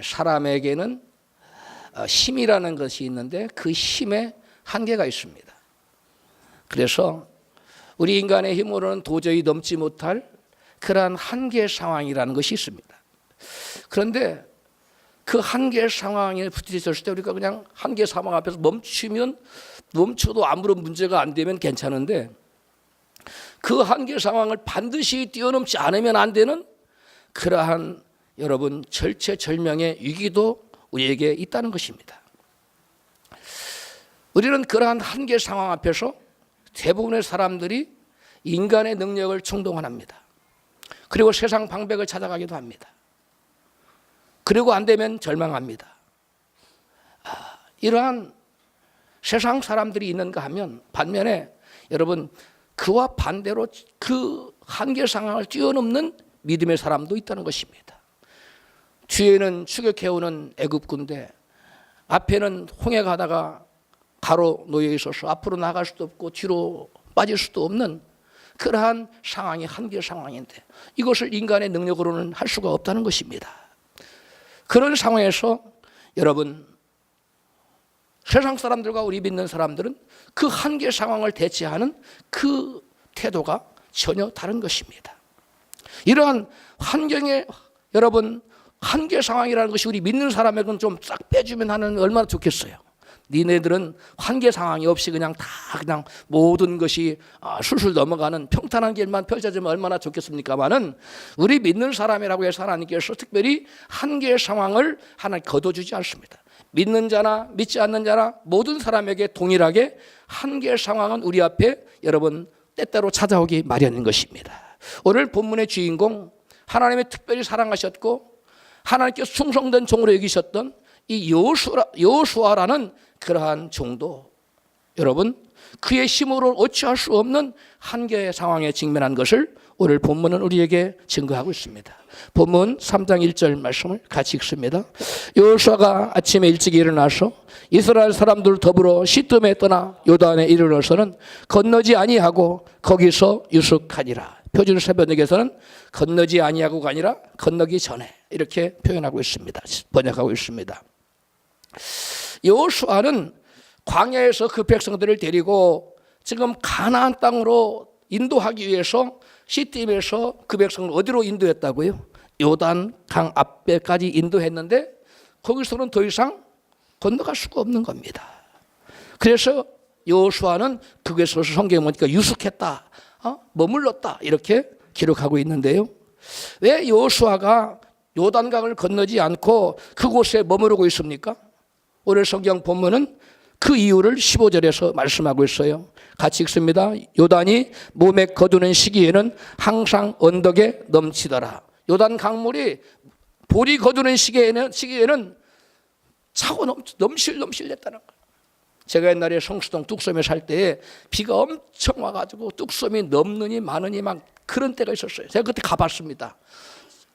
사람에게는 힘이라는 것이 있는데 그 힘에 한계가 있습니다. 그래서 우리 인간의 힘으로는 도저히 넘지 못할 그러한 한계 상황이라는 것이 있습니다. 그런데 그 한계 상황에 부딪혔을 때 우리가 그냥 한계 상황 앞에서 멈춰도 아무런 문제가 안 되면 괜찮은데 그 한계 상황을 반드시 뛰어넘지 않으면 안 되는 그러한 여러분 절체절명의 위기도 우리에게 있다는 것입니다. 우리는 그러한 한계 상황 앞에서 대부분의 사람들이 인간의 능력을 충동합니다. 그리고 세상 방백을 찾아가기도 합니다. 그리고 안 되면 절망합니다. 이러한 세상 사람들이 있는가 하면 반면에 여러분 그와 반대로 그 한계 상황을 뛰어넘는 믿음의 사람도 있다는 것입니다. 뒤에는 추격해오는 애굽 군대, 앞에는 홍해 가다가 가로 놓여 있어서 앞으로 나갈 수도 없고 뒤로 빠질 수도 없는 그러한 상황이 한계 상황인데 이것을 인간의 능력으로는 할 수가 없다는 것입니다. 그런 상황에서 여러분 세상 사람들과 우리 믿는 사람들은 그 한계 상황을 대체하는 그 태도가 전혀 다른 것입니다. 이러한 환경에 여러분 한계 상황이라는 것이 우리 믿는 사람에게는 좀 싹 빼주면 하는 얼마나 좋겠어요. 니네들은 한계 상황이 없이 그냥 모든 것이 술술 넘어가는 평탄한 길만 펼쳐지면 얼마나 좋겠습니까마는 우리 믿는 사람이라고 해서 하나님께서 특별히 한계 상황을 하나 거둬주지 않습니다. 믿는 자나 믿지 않는 자나 모든 사람에게 동일하게 한계 상황은 우리 앞에 여러분 때때로 찾아오기 마련인 것입니다. 오늘 본문의 주인공 하나님의 특별히 사랑하셨고 하나님께서 충성된 종으로 여기셨던 이 여호수아라는 그러한 종도 여러분 그의 힘으로 어찌할 수 없는 한계의 상황에 직면한 것을 오늘 본문은 우리에게 증거하고 있습니다. 본문 3장 1절 말씀을 같이 읽습니다. 여호수아가 아침에 일찍 일어나서 이스라엘 사람들 더불어 시뜸에 떠나 요단에 이르러서는 건너지 아니하고 거기서 유숙하니라. 표준 새번역에서는 건너지 아니하고가 아니라 건너기 전에 이렇게 표현하고 있습니다. 번역하고 있습니다. 여호수아는 광야에서 그 백성들을 데리고 지금 가나안 땅으로 인도하기 위해서 시팀에서 그 백성을 어디로 인도했다고요? 요단 강 앞에까지 인도했는데 거기서는 더 이상 건너갈 수가 없는 겁니다. 그래서 여호수아는 그곳에서 성경에 보니까 유숙했다, 머물렀다 이렇게 기록하고 있는데요. 왜 여호수아가 요단강을 건너지 않고 그곳에 머무르고 있습니까? 오늘 성경 본문은 그 이유를 15절에서 말씀하고 있어요. 같이 읽습니다. 요단이 몸에 거두는 시기에는 항상 언덕에 넘치더라. 요단 강물이 볼이 거두는 시기에는 차고 넘실냈다는 거예요. 제가 옛날에 성수동 뚝섬에 살 때에 비가 엄청 와가지고 뚝섬이 넘느니 마느니 막 그런 때가 있었어요. 제가 그때 가봤습니다.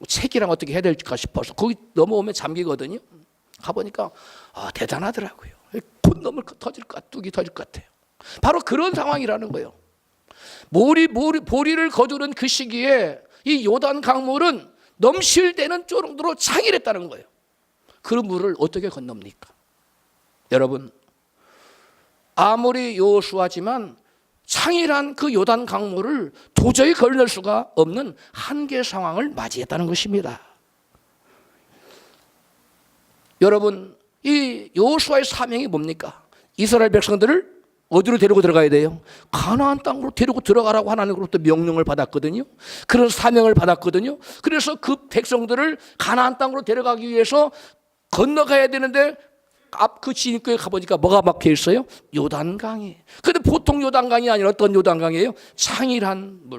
책이랑 어떻게 해야 될까 싶어서 거기 넘어오면 잠기거든요. 가보니까 대단하더라고요. 곧 뚝이 터질 것 같아요. 바로 그런 상황이라는 거예요. 보리를 거두는 그 시기에 이 요단 강물은 넘실대는 정도로 창일했다는 거예요. 그 물을 어떻게 건넙니까? 여러분 아무리 여호수아지만 창일한 그 요단 강물을 도저히 건널 수가 없는 한계 상황을 맞이했다는 것입니다. 여러분 이 여호수아의 사명이 뭡니까? 이스라엘 백성들을 어디로 데리고 들어가야 돼요? 가나안 땅으로 데리고 들어가라고 하나님으로부터 명령을 받았거든요. 그런 사명을 받았거든요. 그래서 그 백성들을 가나안 땅으로 데려가기 위해서 건너가야 되는데 앞 그 진입구에 가보니까 뭐가 막혀 있어요? 요단강이. 근데 보통 요단강이 아니라 어떤 요단강이에요? 창일한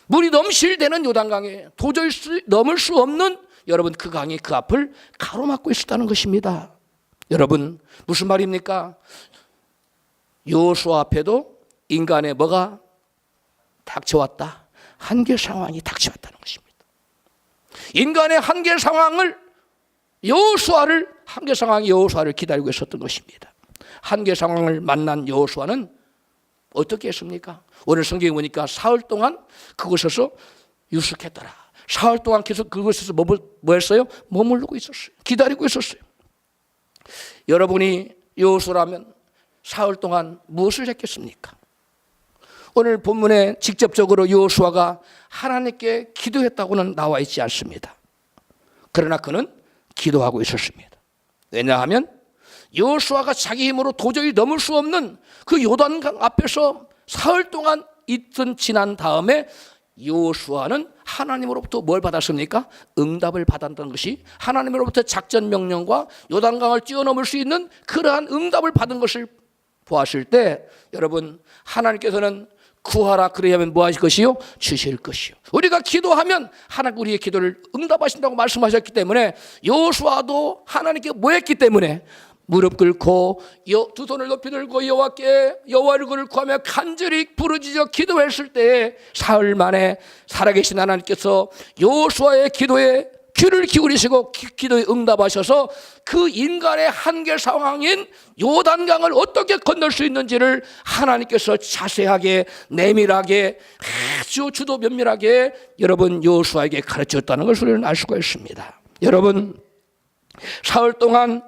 물이 넘실대는 요단강이에요. 도저히 넘을 수 없는 여러분 그 강이 그 앞을 가로막고 있었다는 것입니다. 여러분 무슨 말입니까? 여호수아 앞에도 인간의 뭐가 닥쳐왔다? 한계 상황이 닥쳐왔다는 것입니다. 인간의 한계 상황이 여호수아를 기다리고 있었던 것입니다. 한계 상황을 만난 여호수아는 어떻게 했습니까? 오늘 성경에 보니까 사흘 동안 그곳에서 유숙했더라. 사흘 동안 계속 그곳에서 뭐 했어요? 머무르고 있었어요. 기다리고 있었어요. 여러분이 여호수아라면 사흘 동안 무엇을 했겠습니까? 오늘 본문에 직접적으로 여호수아가 하나님께 기도했다고는 나와 있지 않습니다. 그러나 그는 기도하고 있었습니다. 왜냐하면 여호수아가 자기 힘으로 도저히 넘을 수 없는 그 요단강 앞에서 사흘 동안 있던 지난 다음에 여호수아는 하나님으로부터 뭘 받았습니까? 응답을 받았다는 것이 하나님으로부터 작전 명령과 요단강을 뛰어넘을 수 있는 그러한 응답을 받은 것을 보았을 때 여러분 하나님께서는 구하라 그래야면 뭐 하실 것이요? 주실 것이요. 우리가 기도하면 하나님 우리의 기도를 응답하신다고 말씀하셨기 때문에 여호수아도 하나님께 뭐 했기 때문에 무릎 꿇고 두 손을 높이 들고 여호와를 구하며 간절히 부르짖어 기도했을 때에 사흘 만에 살아계신 하나님께서 여호수아의 기도에 귀를 기울이시고 기도에 응답하셔서 그 인간의 한계 상황인 요단강을 어떻게 건널 수 있는지를 하나님께서 자세하게 내밀하게 아주 주도 면밀하게 여러분 여호수아에게 가르쳤다는 것을 우리는 알 수가 있습니다. 여러분 사흘 동안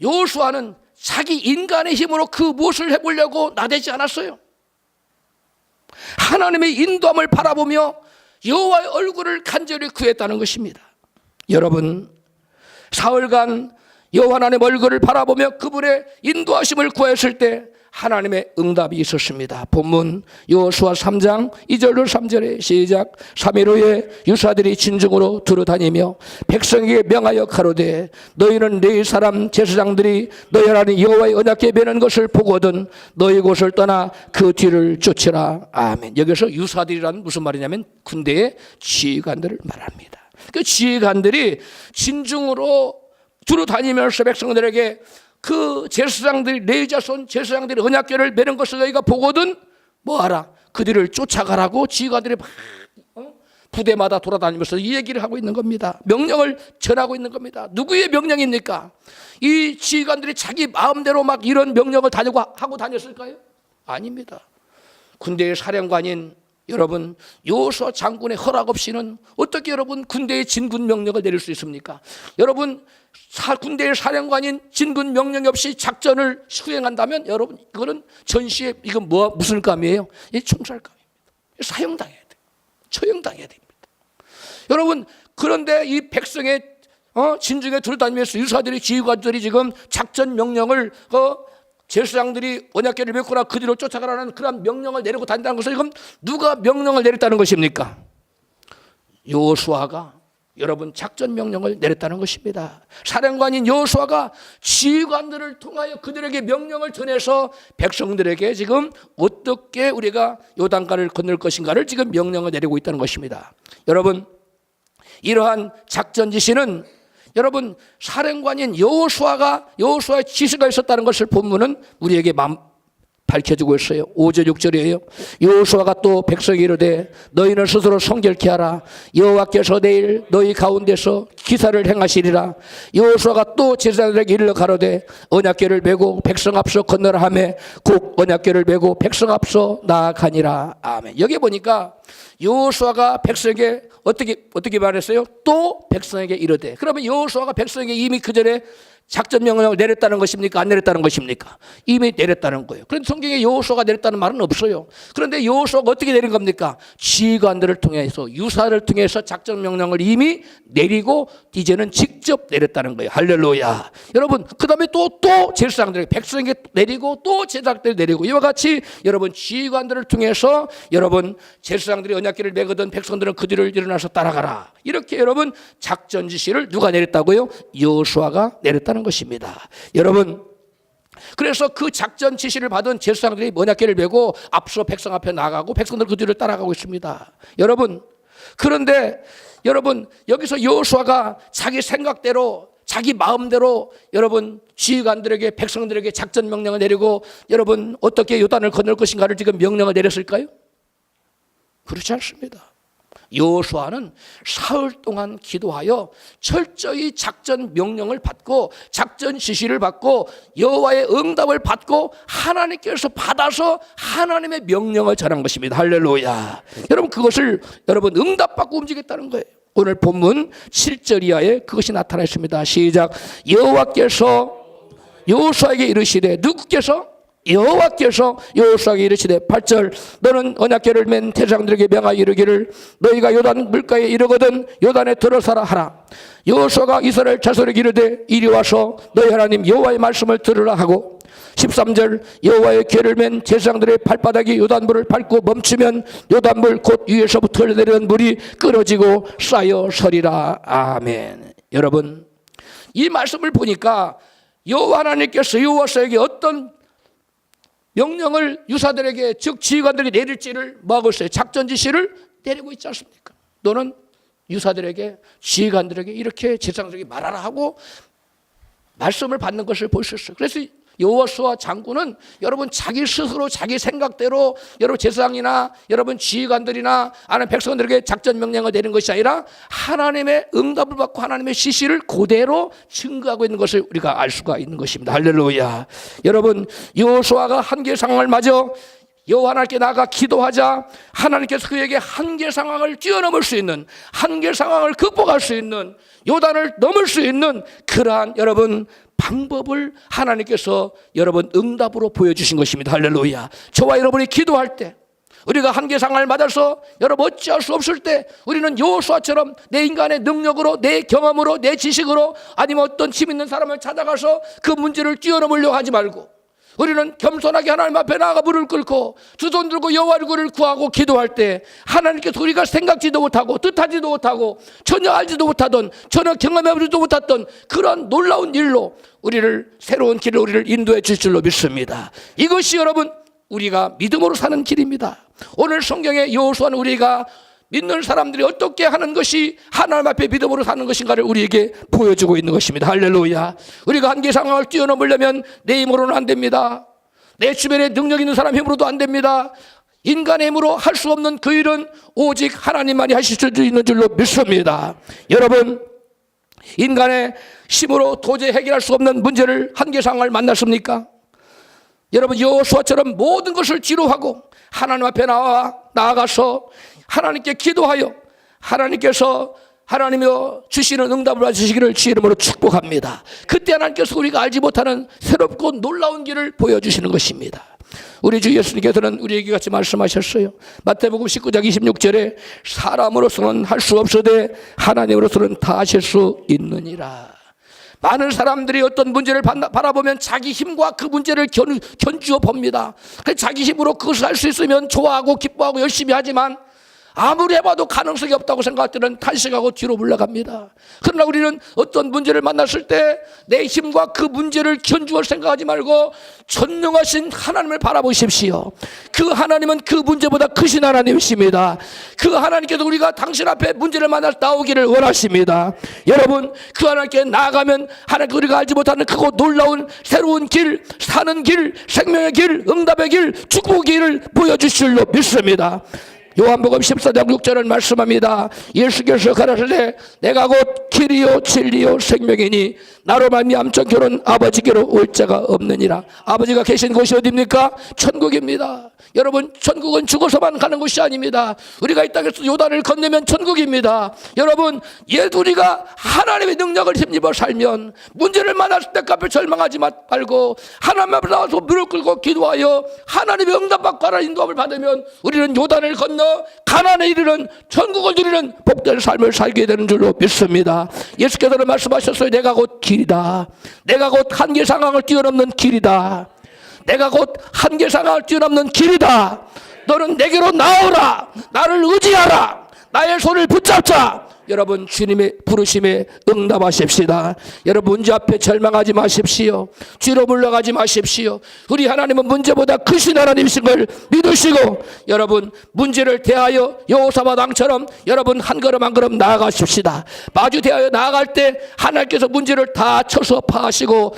여호수아는 자기 인간의 힘으로 그 무엇을 해보려고 나대지 않았어요. 하나님의 인도함을 바라보며 여호와의 얼굴을 간절히 구했다는 것입니다. 여러분 사흘간 여호와 하나님 얼굴을 바라보며 그분의 인도하심을 구했을 때 하나님의 응답이 있었습니다. 본문 여호수아 3장 2절로 3절에 시작. 3일 후에 유사들이 진중으로 두루다니며 백성에게 명하여 가로되 너희는 네 사람 제사장들이 너희 하나님 여호와의 언약궤 매는 것을 보거든 너희 곳을 떠나 그 뒤를 쫓으라. 아멘. 여기서 유사들이란 무슨 말이냐면 군대의 지휘관들을 말합니다. 그 지휘관들이 진중으로 두루다니면서 백성들에게 그 제사장들이 레위 자손 제사장들이 언약궤를 매는 것을 너희가 보거든 뭐하라 그들을 쫓아가라고 지휘관들이 막 부대마다 돌아다니면서 이 얘기를 하고 있는 겁니다. 명령을 전하고 있는 겁니다. 누구의 명령입니까? 이 지휘관들이 자기 마음대로 막 이런 명령을 하고 다녔을까요? 아닙니다. 군대의 사령관인 여러분 여호수아 장군의 허락 없이는 어떻게 여러분 군대의 진군 명령을 내릴 수 있습니까? 여러분 군대의 사령관인 진군 명령 없이 작전을 수행한다면 여러분 이거는 전시에 이건 무슨 감이에요? 이 총살감입니다. 사형당해야 돼요. 처형당해야 됩니다. 여러분 그런데 이 백성의 진중에 들어다니면서 유사들이 지휘관들이 지금 작전 명령을 제사장들이 언약궤를 메꾸라 그 뒤로 쫓아가라는 그런 명령을 내리고 다닌다는 것은 이건 누가 명령을 내렸다는 것입니까? 여호수아가 여러분 작전 명령을 내렸다는 것입니다. 사령관인 여호수아가 지휘관들을 통하여 그들에게 명령을 전해서 백성들에게 지금 어떻게 우리가 요단강을 건널 것인가를 지금 명령을 내리고 있다는 것입니다. 여러분 이러한 작전 지시는 여러분 사령관인 여호수아의 지시가 있었다는 것을 본문은 우리에게 밝혀주고 있어요. 5절 6절이에요. 여호수아가 또 백성에게 이르되 너희는 스스로 성결케 하라. 여호와께서 내일 너희 가운데서 기사를 행하시리라. 여호수아가 또 제사장들에게 이르러 가로되 언약궤를 메고 백성 앞서 건너라 하매 곧 언약궤를 메고 백성 앞서 나아가니라. 아멘. 여기 보니까 여호수아가 백성에게 어떻게 말했어요? 또 백성에게 이르되. 그러면 여호수아가 백성에게 이미 그 전에 작전 명령을 내렸다는 것입니까? 안 내렸다는 것입니까? 이미 내렸다는 거예요. 그런데 성경에 여호수아가 내렸다는 말은 없어요. 그런데 여호수아가 어떻게 내린 겁니까? 지휘관들을 통해서 유사를 통해서 작전 명령을 이미 내리고 이제는 직접 내렸다는 거예요. 할렐루야. 여러분 그 다음에 또 제사장들에게 백성에게 내리고 또 제사장들에게 내리고 이와 같이 여러분 지휘관들을 통해서 여러분 제사장들이 언약궤를 메거든 백성들은 그 뒤를 일어나서 따라가라. 이렇게 여러분 작전 지시를 누가 내렸다고요? 여호수아가 내렸다는 것입니다. 여러분 그래서 그 작전 지시를 받은 제사장들이 언약궤를 메고 앞서 백성 앞에 나가고 백성들 그 뒤를 따라가고 있습니다. 여러분 그런데 여러분 여기서 여호수아가 자기 생각대로 자기 마음대로 여러분 지휘관들에게 백성들에게 작전 명령을 내리고 여러분 어떻게 요단을 건널 것인가를 지금 명령을 내렸을까요? 그렇지 않습니다. 여호수아는 사흘 동안 기도하여 철저히 작전 명령을 받고 작전 지시를 받고 여호와의 응답을 받고 하나님께서 받아서 하나님의 명령을 전한 것입니다. 할렐루야. 여러분, 그것을 여러분 응답받고 움직였다는 거예요. 오늘 본문 7절 이하에 그것이 나타나 있습니다. 시작. 여호와께서 여호수아에게 이르시되, 누구께서? 여호와께서 여호수아에게 이르시되 8절, 너는 언약궤를 맨 대장들에게 명하여 이르기를, 너희가 요단 물가에 이르거든 요단에 들어서라 하라. 여호수아가 이스라엘 자손에게 이르되, 이리 와서 너희 하나님 여호와의 말씀을 들으라 하고, 13절, 여호와의 궤를 맨 제사장들의 발바닥이 요단물을 밟고 멈추면 요단물 곧 위에서부터 흘러내리는 물이 끊어지고 쌓여 서리라. 아멘. 여러분, 이 말씀을 보니까 여호와 하나님께서 여호수아에게 어떤 명령을 유사들에게, 즉 지휘관들에게 내릴지를 뭐하고 있어요? 작전 지시를 내리고 있지 않습니까? 너는 유사들에게, 지휘관들에게 이렇게 제사장들에게 말하라 하고 말씀을 받는 것을 볼 수 있어요. 그래서 여호수아 장군은 여러분 자기 스스로 자기 생각대로 여러분 제사장이나 여러분 지휘관들이나 아는 백성들에게 작전 명령을 내린 것이 아니라 하나님의 응답을 받고 하나님의 지시를 그대로 증거하고 있는 것을 우리가 알 수가 있는 것입니다. 할렐루야. 여러분, 여호수아가 한계 상황을 맞아 여호와 하나님께 나아가 기도하자 하나님께서 그에게 한계 상황을 뛰어넘을 수 있는, 한계 상황을 극복할 수 있는, 요단을 넘을 수 있는 그러한 여러분 방법을 하나님께서 여러분 응답으로 보여주신 것입니다. 할렐루야. 저와 여러분이 기도할 때, 우리가 한계 상황을 맞아서 여러분 어찌할 수 없을 때, 우리는 여호수아처럼 내 인간의 능력으로, 내 경험으로, 내 지식으로, 아니면 어떤 힘 있는 사람을 찾아가서 그 문제를 뛰어넘으려고 하지 말고, 우리는 겸손하게 하나님 앞에 나아가 무릎을 꿇고 두 손 들고 여호와 얼굴을 구하고 기도할 때, 하나님께서 우리가 생각지도 못하고 뜻하지도 못하고 전혀 알지도 못하던, 전혀 경험해보지도 못했던 그런 놀라운 일로 우리를, 새로운 길을 우리를 인도해 줄 줄로 믿습니다. 이것이 여러분 우리가 믿음으로 사는 길입니다. 오늘 성경의 여호수아는 우리가 믿는 사람들이 어떻게 하는 것이 하나님 앞에 믿음으로 사는 것인가를 우리에게 보여주고 있는 것입니다. 할렐루야. 우리가 한계 상황을 뛰어넘으려면 내 힘으로는 안 됩니다. 내 주변에 능력 있는 사람 힘으로도 안 됩니다. 인간의 힘으로 할 수 없는 그 일은 오직 하나님만이 하실 수 있는 줄로 믿습니다. 여러분, 인간의 힘으로 도저히 해결할 수 없는 문제를, 한계 상황을 만났습니까? 여러분, 여호수아처럼 모든 것을 뒤로하고 하나님 앞에 나아가서 하나님께 기도하여 하나님께서 하나님이여 주시는 응답을 받으시기를 주의 이름으로 축복합니다. 그때 하나님께서 우리가 알지 못하는 새롭고 놀라운 길을 보여주시는 것입니다. 우리 주 예수님께서는 우리에게 같이 말씀하셨어요. 마태복음 19장 26절에 사람으로서는 할 수 없으되 하나님으로서는 다 하실 수 있느니라. 많은 사람들이 어떤 문제를 바라보면 자기 힘과 그 문제를 견주어 봅니다. 자기 힘으로 그것을 할 수 있으면 좋아하고 기뻐하고 열심히 하지만 아무리 해봐도 가능성이 없다고 생각할 때는 탄식하고 뒤로 물러갑니다. 그러나 우리는 어떤 문제를 만났을 때 내 힘과 그 문제를 견주어 생각하지 말고 전능하신 하나님을 바라보십시오. 그 하나님은 그 문제보다 크신 하나님이십니다. 그 하나님께서 우리가 당신 앞에 문제를 만나 나오기를 원하십니다. 여러분, 그 하나님께 나아가면 하나님께 우리가 알지 못하는 크고 놀라운 새로운 길, 사는 길, 생명의 길, 응답의 길, 축복의 길을 보여주실 줄로 믿습니다. 요한복음 14장 6절을 말씀합니다. 예수께서 가라사대 내가 곧 길이요 진리요 생명이니 나로 말미암 전결은 아버지께로 올 자가 없느니라. 아버지가 계신 곳이 어디입니까? 천국입니다. 여러분, 천국은 죽어서만 가는 곳이 아닙니다. 우리가 이 땅에서 요단을 건너면 천국입니다. 여러분, 우리가 하나님의 능력을 힘입어 살면 문제를 만났을 때 앞에 절망하지 말고 하나님 앞에 나와서 무릎 꿇고 기도하여 하나님의 응답받고 하나님의 인도함을 받으면 우리는 요단을 건너 가나안에 이르는 천국을 누리는 복된 삶을 살게 되는 줄로 믿습니다. 예수께서는 말씀하셨어요. 내가 곧 길이다. 내가 곧 한계 상황을 뛰어넘는 길이다. 내가 곧 한계 상황을 뛰어넘는 길이다. 너는 내게로 나오라. 나를 의지하라. 나의 손을 붙잡자. 여러분, 주님의 부르심에 응답하십시다. 여러분, 문제 앞에 절망하지 마십시오. 뒤로 물러가지 마십시오. 우리 하나님은 문제보다 크신 하나님이신 걸 믿으시고 여러분, 문제를 대하여 여호사밧 왕처럼 여러분 한 걸음 한 걸음 나아가십시다. 마주 대하여 나아갈 때 하나님께서 문제를 다 쳐서 파하시고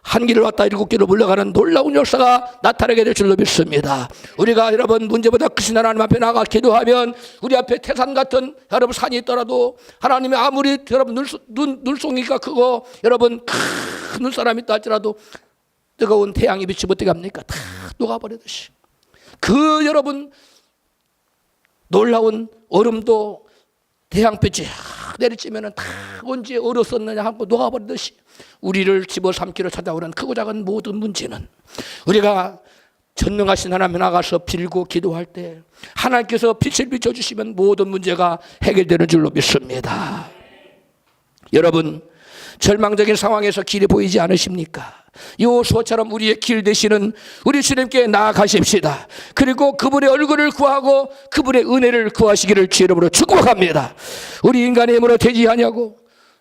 한 길을 왔다 일곱 길로 물러가는 놀라운 역사가 나타나게 될 줄로 믿습니다. 우리가 여러분 문제보다 크신 하나님 앞에 나가 기도하면 우리 앞에 태산 같은 여러분 산이 있더라도 하나님이 아무리 여러분 눈송이가 크고 여러분 큰 눈사람이 있다 할지라도 뜨거운 태양이 비치면 어떻게 합니까? 다 녹아버리듯이 그 여러분 놀라운 얼음도 태양빛이 내리쬐면 다 언제 얼었었느냐 하고 녹아버리듯이 우리를 집어삼키러 찾아오는 크고 작은 모든 문제는 우리가 전능하신 하나님 나가서 빌고 기도할 때 하나님께서 빛을 비춰주시면 모든 문제가 해결되는 줄로 믿습니다. 여러분 절망적인 상황에서 길이 보이지 않으십니까? 여호수아처럼 우리의 길 되시는 우리 주님께 나아가십시다. 그리고 그분의 얼굴을 구하고 그분의 은혜를 구하시기를 주의 이름으로 축복합니다. 우리 인간의 힘으로 되지 아니하고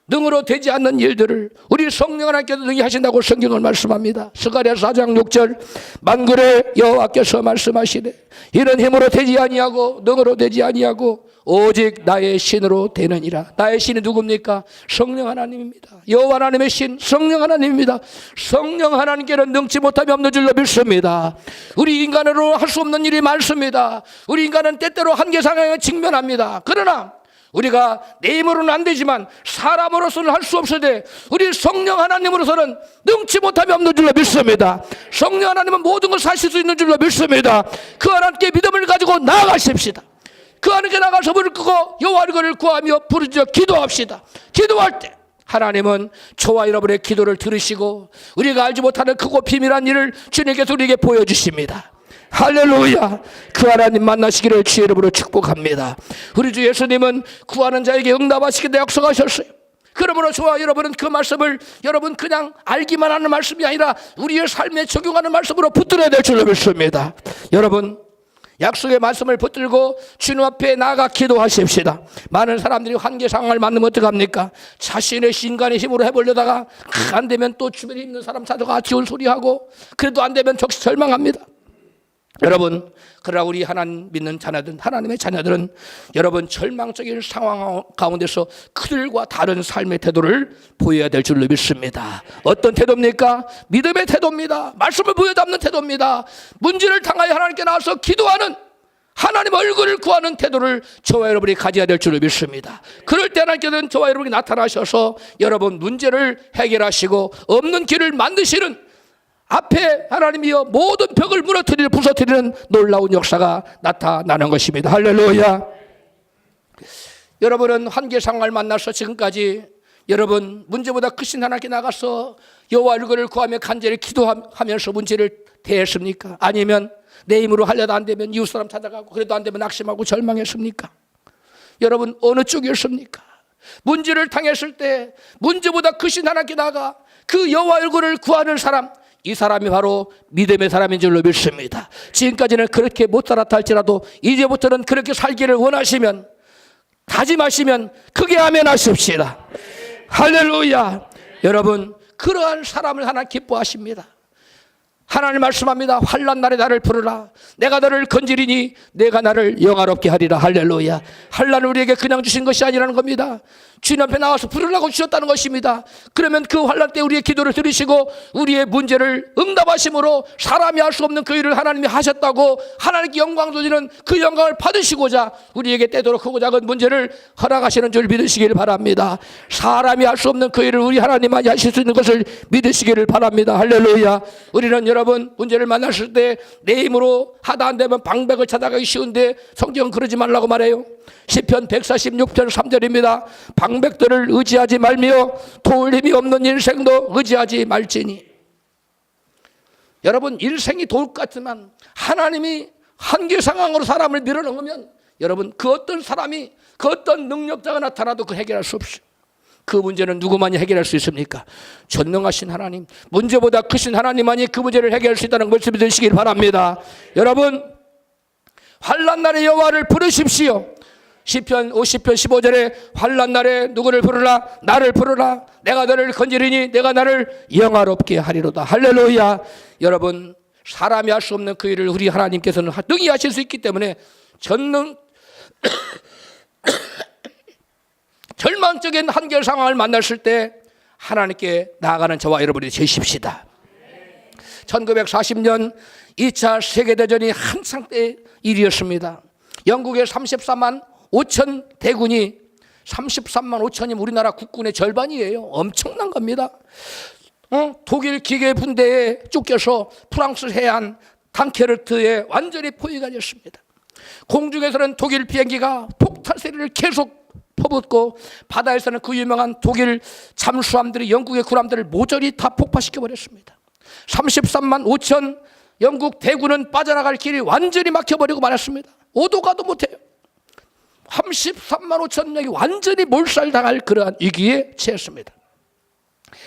능으로 되지 않는 일들을 우리 성령 하나님께서 능히 하신다고 성경을 말씀합니다. 스가랴서 4장 6절 만군의 여호와께서 말씀하시되 이는 힘으로 되지 아니하고 능으로 되지 아니하고 오직 나의 신으로 되느니라. 나의 신이 누굽니까? 성령 하나님입니다. 여호와 하나님의 신 성령 하나님입니다. 성령 하나님께는 능치 못함이 없는 줄로 믿습니다. 우리 인간으로 할 수 없는 일이 많습니다. 우리 인간은 때때로 한계 상황에 직면합니다. 그러나 우리가 내 힘으로는 안 되지만 사람으로서는 할 수 없으되 우리 성령 하나님으로서는 능치 못함이 없는 줄로 믿습니다. 성령 하나님은 모든 걸 사실 수 있는 줄로 믿습니다. 그 하나님께 믿음을 가지고 나아가십시다. 그 하나님께 나가서 불을 끄고 여호와 이름을 구하며 부르짖어 기도합시다. 기도할 때 하나님은 저와 여러분의 기도를 들으시고 우리가 알지 못하는 크고 비밀한 일을 주님께서 우리에게 보여주십니다. 할렐루야. 그 하나님 만나시기를 주의 이름으로 축복합니다. 우리 주 예수님은 구하는 자에게 응답하시기도 약속하셨어요. 그러므로 저와 여러분은 그 말씀을 여러분 그냥 알기만 하는 말씀이 아니라 우리의 삶에 적용하는 말씀으로 붙들어야 될 줄로 믿습니다. 여러분 약속의 말씀을 붙들고 주님 앞에 나아가 기도하십시다. 많은 사람들이 한계 상황을 만나면 어떡합니까? 자신의 인간의 힘으로 해보려다가 안 되면 또 주변에 있는 사람 찾아가 지원 소리하고 그래도 안 되면 적시 절망합니다. 여러분 그러나 우리 하나님 믿는 자녀들 하나님의 자녀들은 여러분 절망적인 상황 가운데서 그들과 다른 삶의 태도를 보여야 될 줄로 믿습니다. 어떤 태도입니까? 믿음의 태도입니다. 말씀을 부여잡는 태도입니다. 문제를 당하여 하나님께 나와서 기도하는 하나님 얼굴을 구하는 태도를 저와 여러분이 가져야 될 줄로 믿습니다. 그럴 때 하나님께서는 저와 여러분이 나타나셔서 여러분 문제를 해결하시고 없는 길을 만드시는 앞에 하나님이여 모든 벽을 무너뜨리는 부서뜨리는 놀라운 역사가 나타나는 것입니다. 할렐루야. 여러분은 한계 상황을 만나서 지금까지 여러분 문제보다 크신 하나님께 나가서 여호와 얼굴을 구하며 간절히 기도하면서 문제를 대했습니까? 아니면 내 힘으로 하려도 안 되면 이웃 사람 찾아가고 그래도 안 되면 낙심하고 절망했습니까? 여러분 어느 쪽이었습니까? 문제를 당했을 때 문제보다 크신 하나님께 나가 그 여호와 얼굴을 구하는 사람, 이 사람이 바로 믿음의 사람인 줄로 믿습니다. 지금까지는 그렇게 못 살았다 할지라도 이제부터는 그렇게 살기를 원하시면 다짐하시면 크게 아멘 하십시다. 할렐루야. 여러분 그러한 사람을 하나 기뻐하십니다. 하나님 말씀합니다. 환난 날에 나를 부르라. 내가 너를 건지리니 내가 나를 영화롭게 하리라. 할렐루야. 환난을 우리에게 그냥 주신 것이 아니라는 겁니다. 주님 앞에 나와서 부르라고 주셨다는 것입니다. 그러면 그 환난 때 우리의 기도를 들으시고 우리의 문제를 응답하심으로 사람이 할 수 없는 그 일을 하나님이 하셨다고 하나님께 영광 돌리는 그 영광을 받으시고자 우리에게 때도로 크고 작은 문제를 허락하시는 줄 믿으시기를 바랍니다. 사람이 할 수 없는 그 일을 우리 하나님만이 하실 수 있는 것을 믿으시기를 바랍니다. 할렐루야. 우리는 여러분 문제를 만났을 때 내 힘으로 하다 안 되면 방백을 찾아가기 쉬운데 성경은 그러지 말라고 말해요. 시편 146편 3절입니다. 방백들을 의지하지 말며 도울 힘이 없는 인생도 의지하지 말지니. 여러분 인생이 도울 것 같지만 하나님이 한계 상황으로 사람을 밀어넣으면 여러분 그 어떤 사람이 그 어떤 능력자가 나타나도 그 해결할 수 없어요. 그 문제는 누구만이 해결할 수 있습니까? 전능하신 하나님, 문제보다 크신 하나님만이 그 문제를 해결할 수 있다는 것을 믿으시길 바랍니다. 여러분 환난 날에 여호와를 부르십시오. 시편 50편 15절에 환난 날에 누구를 부르라? 나를 부르라. 내가 너를 건지리니 내가 나를 영화롭게 하리로다. 할렐루야. 여러분 사람이 할 수 없는 그 일을 우리 하나님께서는 능히 하실 수 있기 때문에 절망적인 한결 상황을 만났을 때 하나님께 나아가는 저와 여러분이 되십시다. 1940년 2차 세계대전이 한창 때의 일이었습니다. 영국의 33만 5천 대군이 33만 5천이면 우리나라 국군의 절반이에요. 엄청난 겁니다. 독일 기계 분대에 쫓겨서 프랑스 해안 단케르트에 완전히 포위가 됐습니다. 공중에서는 독일 비행기가 폭탄 세례를 계속 퍼붓고 바다에서는 그 유명한 독일 잠수함들이 영국의 군함들을 모조리 다 폭파시켜 버렸습니다. 33만 5천 영국 대군은 빠져나갈 길이 완전히 막혀버리고 말았습니다. 오도 가도 못해요. 33만 5천 명이 완전히 몰살당할 그러한 위기에 처했습니다.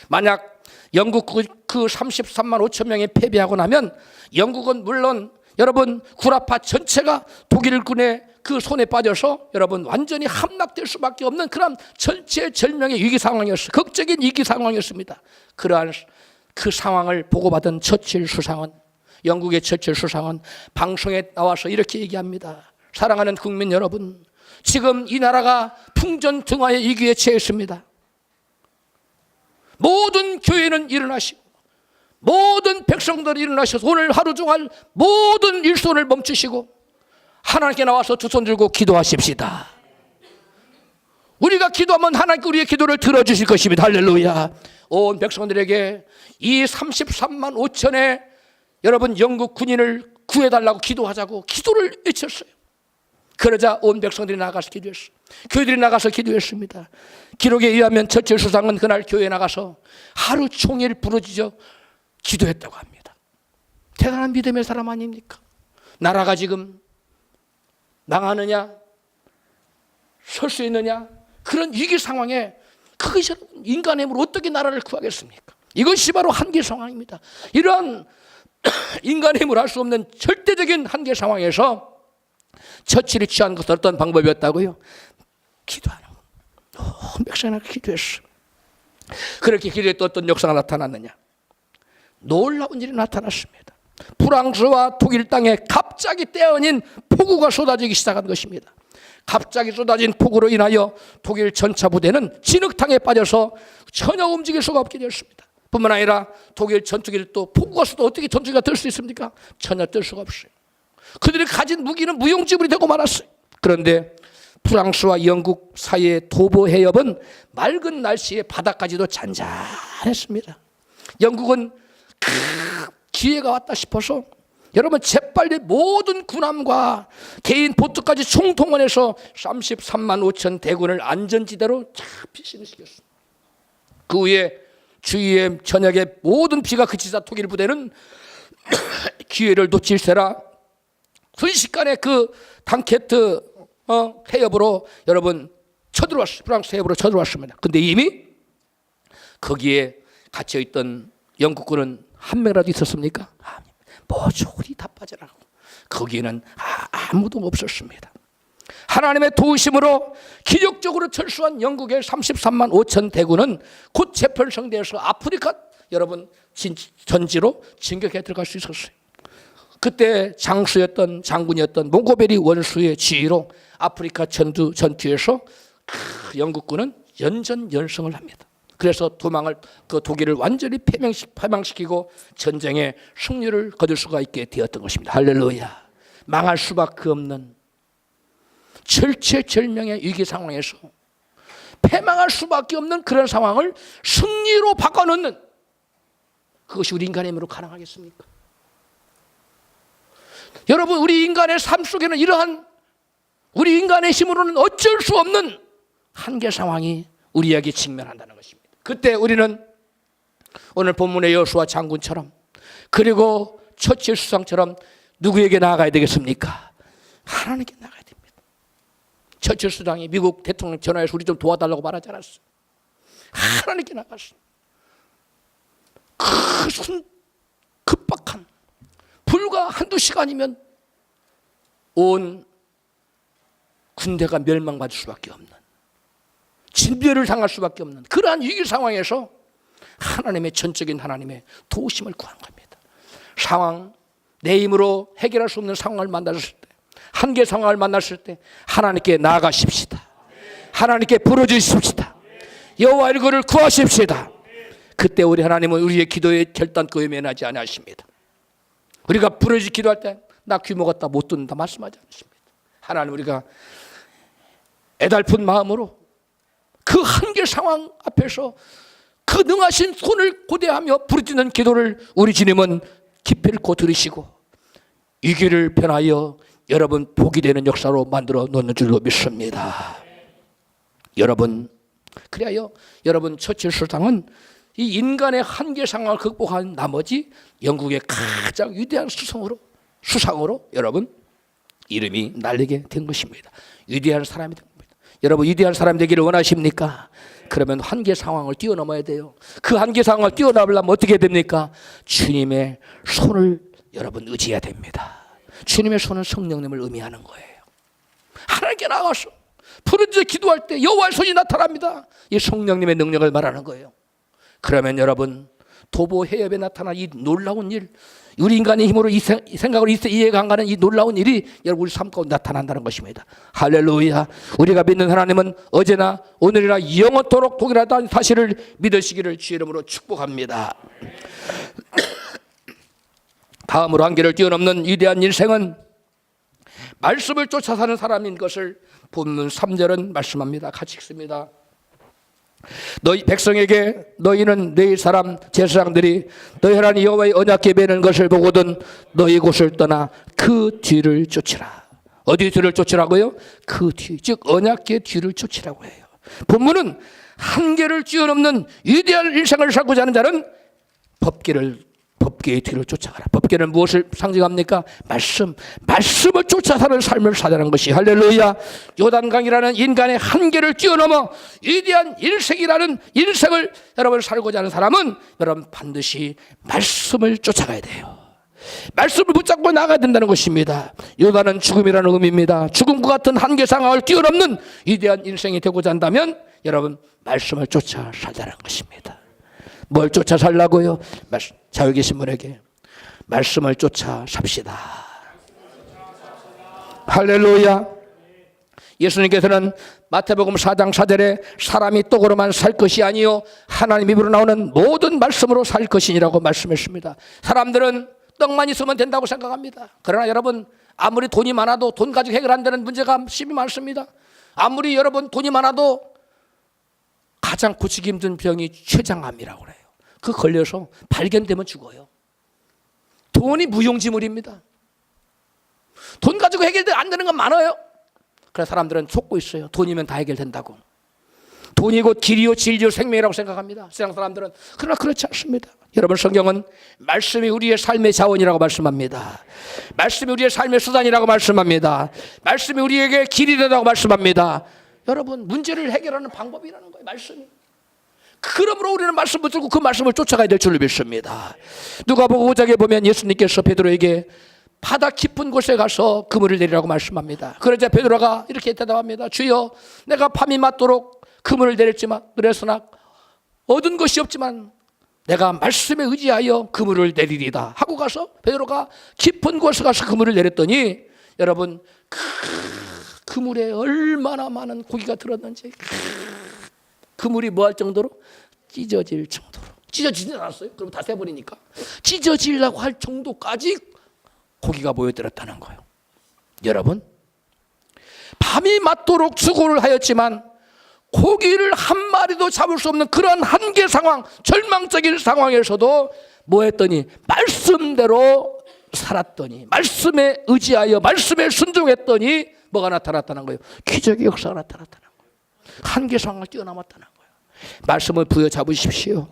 만약 영국 그 33만 5천 명이 패배하고 나면 영국은 물론 여러분 구라파 전체가 독일군의 그 손에 빠져서 여러분 완전히 함락될 수밖에 없는 그런 절체절명의 위기 상황이었어요. 극적인 위기 상황이었습니다. 그러한 그 상황을 보고받은 처칠 수상은, 영국의 처칠 수상은 방송에 나와서 이렇게 얘기합니다. 사랑하는 국민 여러분, 지금 이 나라가 풍전등화의 위기에 처했습니다. 모든 교회는 일어나시고 모든 백성들이 일어나셔서 오늘 하루 종일 모든 일손을 멈추시고 하나님께 나와서 두 손 들고 기도하십시다. 우리가 기도하면 하나님께 우리의 기도를 들어주실 것입니다. 할렐루야. 온 백성들에게 이 33만 5천의 여러분 영국 군인을 구해달라고 기도하자고 기도를 외쳤어요. 그러자 온 백성들이 나가서 기도했어요. 교회들이 나가서 기도했습니다. 기록에 의하면 처칠 수상은 그날 교회에 나가서 하루 종일 부르짖어 기도했다고 합니다. 대단한 믿음의 사람 아닙니까? 나라가 지금 망하느냐, 설 수 있느냐, 그런 위기 상황에 그것이 인간의 힘으로 어떻게 나라를 구하겠습니까? 이것이 바로 한계 상황입니다. 이러한 인간의 힘으로 할 수 없는 절대적인 한계 상황에서 처칠이 취한 것은 어떤 방법이었다고요? 기도하는 거. 백성이 기도했어. 그렇게 기도했던 어떤 역사가 나타났느냐? 놀라운 일이 나타났습니다. 프랑스와 독일 땅에 갑자기 떼어진 폭우가 쏟아지기 시작한 것입니다. 갑자기 쏟아진 폭우로 인하여 독일 전차 부대는 진흙탕에 빠져서 전혀 움직일 수가 없게 되었습니다. 뿐만 아니라 독일 전투기를 또 폭우가 쏟아 어떻게 전투기가 뜰 수 있습니까? 전혀 뜰 수가 없어요. 그들이 가진 무기는 무용지물이 되고 말았어요. 그런데 프랑스와 영국 사이의 도보 해협은 맑은 날씨에 바다까지도 잔잔했습니다. 영국은 기회가 왔다 싶어서 여러분 재빨리 모든 군함과 개인 보트까지 총동원해서 33만 5천 대군을 안전지대로 피신을 시켰습니다. 그 후에 주위에 저녁에 모든 비가 그치자 독일 부대는 기회를 놓칠세라 순식간에 그 단케트 해협으로 여러분 쳐들어왔어요. 프랑스 해협으로 쳐들어왔습니다. 근데 이미 거기에 갇혀있던 영국군은 한 명이라도 있었습니까? 모조리 다 빠져나가고 거기에는 아무도 없었습니다. 하나님의 도우심으로 기적적으로 철수한 영국의 33만 5천 대군은 곧 제펄성대에서 아프리카 여러분 전지로 진격해 들어갈 수 있었어요. 그때 장군이었던 몽고베리 원수의 지휘로 아프리카 전투에서 영국군은 연전연승을 합니다. 그래서 그 독일을 완전히 패망시키고 전쟁의 승리를 거둘 수가 있게 되었던 것입니다. 할렐루야. 망할 수밖에 없는 절체절명의 위기 상황에서 패망할 수밖에 없는 그런 상황을 승리로 바꿔놓는 그것이 우리 인간의 힘으로 가능하겠습니까? 여러분, 우리 인간의 삶 속에는 이러한 우리 인간의 힘으로는 어쩔 수 없는 한계 상황이 우리에게 직면한다는 것입니다. 그때 우리는 오늘 본문의 여호수아 장군처럼 그리고 처칠 수상처럼 누구에게 나아가야 되겠습니까? 하나님께 나아가야 됩니다. 처칠 수상이 미국 대통령 전화해서 우리 좀 도와달라고 말하지 않았어요. 하나님께 나갔어요. 급박한 불과 한두 시간이면 온 군대가 멸망받을 수밖에 없는 진멸을 당할 수밖에 없는 그러한 위기 상황에서 하나님의 전적인 하나님의 도우심을 구한 겁니다. 상황, 내 힘으로 해결할 수 없는 상황을 만났을 때, 한계 상황을 만났을 때 하나님께 나아가십시다. 하나님께 부르짖습시다. 여호와 이름을 구하십시다. 그때 우리 하나님은 우리의 기도에 결단코 외면하지 아니하십니다. 우리가 부르짖 기도할 때 나 귀 먹었다 못 듣는다 말씀하지 않으십니다. 하나님 우리가 애달픈 마음으로 그 한계 상황 앞에서 그 능하신 손을 고대하며 부르짖는 기도를 우리 주님은 기필코 들으시고 위기를 변하여 여러분 복이 되는 역사로 만들어 놓는 줄로 믿습니다. 여러분, 그래야 여러분 처칠 수상은 이 인간의 한계 상황을 극복한 나머지 영국의 가장 위대한 수상으로 여러분 이름이 날리게 된 것입니다. 위대한 사람이 된 겁니다. 여러분 위대한 사람 되기를 원하십니까? 그러면 한계 상황을 뛰어넘어야 돼요. 그 한계 상황을 뛰어넘으려면 어떻게 됩니까? 주님의 손을 여러분 의지해야 됩니다. 주님의 손은 성령님을 의미하는 거예요. 하나님께 나가서 부르짖어 기도할 때 여호와의 손이 나타납니다. 이 성령님의 능력을 말하는 거예요. 그러면 여러분 도보 해협에 나타난 이 놀라운 일, 우리 인간의 힘으로 이 생각으로 이해가 안 가는 이 놀라운 일이 여러분 우리 삶 가운데 나타난다는 것입니다. 할렐루야. 우리가 믿는 하나님은 어제나 오늘이나 영원토록 동일하다는 사실을 믿으시기를 주의 이름으로 축복합니다. 다음으로 한계를 뛰어넘는 위대한 인생은 말씀을 쫓아 사는 사람인 것을 본문 3절은 말씀합니다. 같이 읽습니다. 너희 백성에게 너희는 너희 사람 제사장들이 너희 하나님 여호와의 언약궤 매는 것을 보거든 너희 곳을 떠나 그 뒤를 쫓으라. 어디 뒤를 쫓으라고요? 그 뒤, 즉 언약궤 뒤를 쫓으라고 해요. 본문은 한계를 뛰어넘는 위대한 일생을 살고자 하는 자는 법궤의 뒤를 쫓아가라. 법궤는 무엇을 상징합니까? 말씀을 쫓아 사는 삶을 살아가는 것이 할렐루야. 요단강이라는 인간의 한계를 뛰어넘어 위대한 일생이라는 인생을 여러분 살고자 하는 사람은 여러분 반드시 말씀을 쫓아가야 돼요. 말씀을 붙잡고 나가야 된다는 것입니다. 요단은 죽음이라는 의미입니다. 죽음과 같은 한계 상황을 뛰어넘는 위대한 인생이 되고자 한다면 여러분 말씀을 쫓아 살자는 것입니다. 뭘 쫓아 살라고요? 자유 계신 분에게 말씀을 쫓아 삽시다. 할렐루야. 예수님께서는 마태복음 4장 4절에 사람이 떡으로만 살 것이 아니요 하나님 입으로 나오는 모든 말씀으로 살 것이니라고 말씀했습니다. 사람들은 떡만 있으면 된다고 생각합니다. 그러나 여러분 아무리 돈이 많아도 돈 가지고 해결 안 되는 문제가 심히 많습니다. 아무리 여러분 돈이 많아도 가장 고치기 힘든 병이 췌장암이라고 그래요. 그 걸려서 발견되면 죽어요. 돈이 무용지물입니다. 돈 가지고 해결 안 되는 건 많아요. 그래서 사람들은 속고 있어요. 돈이면 다 해결된다고. 돈이 곧 길이요 진리요 생명이라고 생각합니다. 세상 사람들은. 그러나 그렇지 않습니다. 여러분 성경은 말씀이 우리의 삶의 자원이라고 말씀합니다. 말씀이 우리의 삶의 수단이라고 말씀합니다. 말씀이 우리에게 길이 된다고 말씀합니다. 여러분 문제를 해결하는 방법이라는 거예요. 말씀이. 그러므로 우리는 말씀 붙들고 그 말씀을 쫓아가야 될 줄로 믿습니다. 누가복음 5장에 보면 예수님께서 베드로에게 바다 깊은 곳에 가서 그물을 내리라고 말씀합니다. 그러자 베드로가 이렇게 대답합니다. 주여 내가 밤이 맞도록 그물을 내렸지만 그래서나 얻은 것이 없지만 내가 말씀에 의지하여 그물을 내리리다 하고 가서 베드로가 깊은 곳에 가서 그물을 내렸더니 여러분 그물에 얼마나 많은 고기가 들었는지 그물이 뭐 할 정도로? 찢어질 정도로. 찢어지진 않았어요. 그럼 다 세버리니까. 찢어지려고 할 정도까지 고기가 모여들었다는 거예요. 여러분 밤이 맞도록 수고를 하였지만 고기를 한 마리도 잡을 수 없는 그런 한계 상황, 절망적인 상황에서도 뭐 했더니 말씀대로 살았더니 말씀에 의지하여 말씀에 순종했더니 뭐가 나타났다는 거예요. 기적의 역사가 나타났다는 거예요. 한계 상황을 뛰어넘었다는 거예요. 말씀을 부여잡으십시오.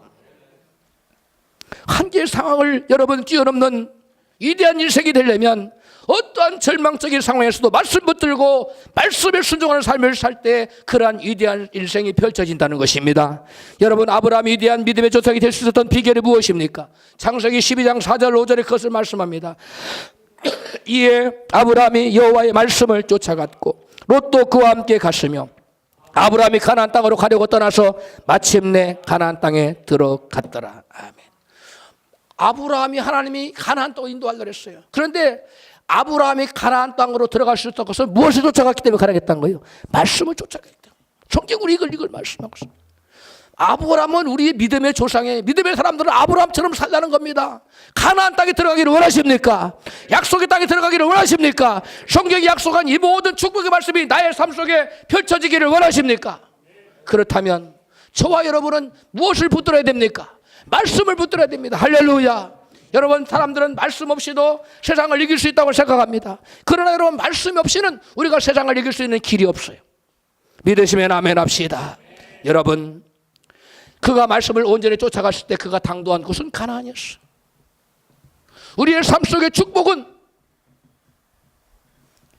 한계 상황을 여러분 뛰어넘는 위대한 인생이 되려면 어떠한 절망적인 상황에서도 말씀 붙들고 말씀에 순종하는 삶을 살 때 그러한 위대한 인생이 펼쳐진다는 것입니다. 여러분 아브라함이 위대한 믿음의 조상이 될 수 있었던 비결이 무엇입니까? 창세기 12장 4절 5절에 그것을 말씀합니다. 이에 아브라함이 여호와의 말씀을 쫓아갔고 롯도 그와 함께 갔으며 아브라함이 가나안 땅으로 가려고 떠나서 마침내 가나안 땅에 들어갔더라. 아멘. 아브라함이 하나님이 가나안 땅으로 인도하려고 그랬어요. 그런데 아브라함이 가나안 땅으로 들어갈 수 있었던 것은 무엇을 쫓아갔기 때문에 가능했다는 거예요? 말씀을 쫓아갔기 때문에. 성경으로 이걸 말씀하고 있습니다. 아브라함은 우리의 믿음의 조상의 믿음의 사람들은 아브라함처럼 살라는 겁니다. 가나안 땅에 들어가기를 원하십니까? 약속의 땅에 들어가기를 원하십니까? 성경이 약속한 이 모든 축복의 말씀이 나의 삶 속에 펼쳐지기를 원하십니까? 그렇다면 저와 여러분은 무엇을 붙들어야 됩니까? 말씀을 붙들어야 됩니다. 할렐루야. 여러분, 사람들은 말씀 없이도 세상을 이길 수 있다고 생각합니다. 그러나 여러분, 말씀 없이는 우리가 세상을 이길 수 있는 길이 없어요. 믿으시면 아멘 합시다. 여러분, 그가 말씀을 온전히 쫓아갔을 때 그가 당도한 곳은 가나안이었어요. 우리의 삶 속의 축복은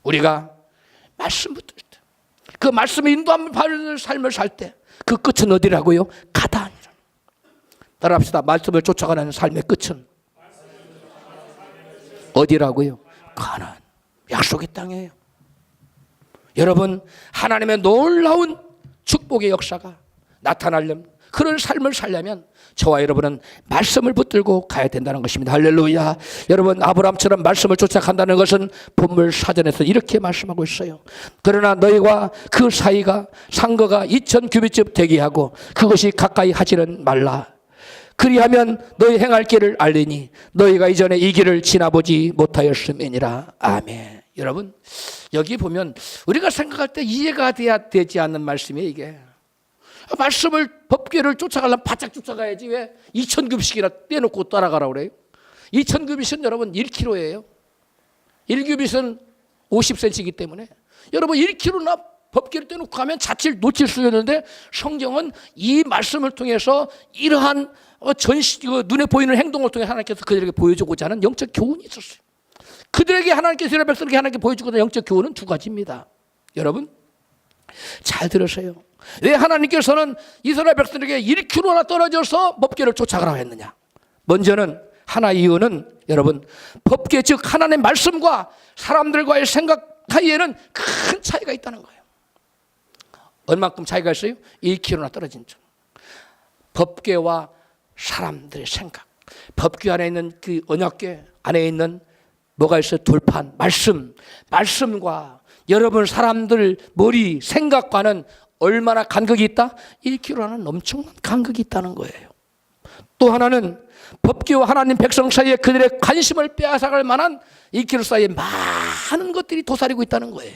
우리가 말씀 붙들 때, 그 말씀이 인도하는 바른 삶을 살 때 그 끝은 어디라고요? 가나안이라. 따라합시다. 말씀을 쫓아가는 삶의 끝은 어디라고요? 가나안. 약속의 땅이에요. 여러분, 하나님의 놀라운 축복의 역사가 나타나려면, 그런 삶을 살려면 저와 여러분은 말씀을 붙들고 가야 된다는 것입니다. 할렐루야. 여러분, 아브라함처럼 말씀을 쫓아간다는 것은 본문 사전에서 이렇게 말씀하고 있어요. 그러나 너희와 그 사이가 상거가 2000규빗쯤 되게 하고 그것이 가까이 하지는 말라. 그리하면 너희 행할 길을 알리니 너희가 이전에 이 길을 지나보지 못하였음이니라. 아멘. 여러분, 여기 보면 우리가 생각할 때 이해가 돼야 되지 않는 말씀이에요. 이게 말씀을, 법궤를 쫓아가려면 바짝 쫓아가야지 왜 2000규빗씩이나 떼놓고 따라가라고 그래요? 2000규빗은 여러분 1km예요. 1규빗은 50cm이기 때문에 여러분 1km나 법궤를 떼놓고 가면 자칫 놓칠 수 있는데, 성경은 이 말씀을 통해서 이러한 눈에 보이는 행동을 통해 하나님께서 그들에게 보여주고자 하는 영적 교훈이 있었어요. 그들에게 하나님께서 이스라엘 백성에게 하나님께 보여주고자 하는 영적 교훈은 두 가지입니다. 여러분, 잘 들으세요. 왜 하나님께서는 이스라엘 백성에게 1km나 떨어져서 법궤를 쫓아가라고 했느냐? 먼저는 하나 이유는 여러분, 법궤 즉 하나님의 말씀과 사람들과의 생각 사이에는 큰 차이가 있다는 거예요. 얼마큼 차이가 있어요? 1km나 떨어진 점. 법궤와 사람들의 생각, 법궤 안에 있는 그 언약궤 안에 있는 뭐가 있어요? 돌판, 말씀과 여러분 사람들 머리 생각과는 얼마나 간극이 있다? 1km라는 엄청난 간극이 있다는 거예요. 또 하나는 법궤와 하나님 백성 사이에 그들의 관심을 빼앗아갈 만한 1km 사이에 많은 것들이 도사리고 있다는 거예요.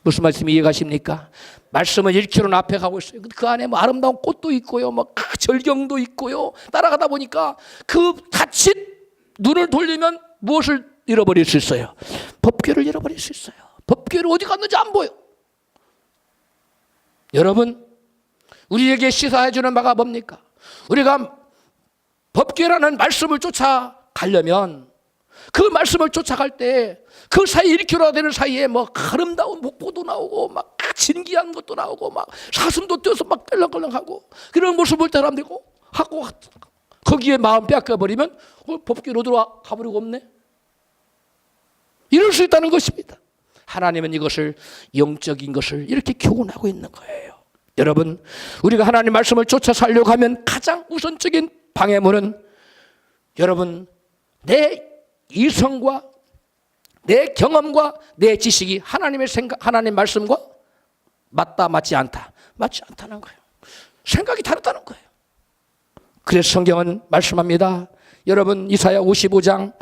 무슨 말씀이 이해가십니까? 말씀은 1km 앞에 가고 있어요. 그 안에 뭐 아름다운 꽃도 있고요, 뭐 절경도 있고요. 따라가다 보니까 그 자칫 눈을 돌리면 무엇을 잃어버릴 수 있어요? 법궤를 잃어버릴 수 있어요. 법궤를 어디 갔는지 안 보여. 여러분, 우리에게 시사해주는 바가 뭡니까? 우리가 법궤라는 말씀을 쫓아가려면 그 말씀을 쫓아갈 때 그 사이 1km 되는 사이에 뭐 아름다운 목포도 나오고 막 진기한 것도 나오고 막 사슴도 뛰어서 막 떨렁떨렁하고 그런 모습을 볼 때 사람들고 하고 거기에 마음 빼앗겨버리면 법궤로 들어와 가버리고 없네. 이럴 수 있다는 것입니다. 하나님은 이것을, 영적인 것을 이렇게 교훈하고 있는 거예요. 여러분, 우리가 하나님 말씀을 쫓아 살려고 하면 가장 우선적인 방해물은 여러분, 내 이성과 내 경험과 내 지식이 하나님의 생각, 하나님 말씀과 맞지 않다는 거예요. 생각이 다르다는 거예요. 그래서 성경은 말씀합니다. 여러분, 이사야 55장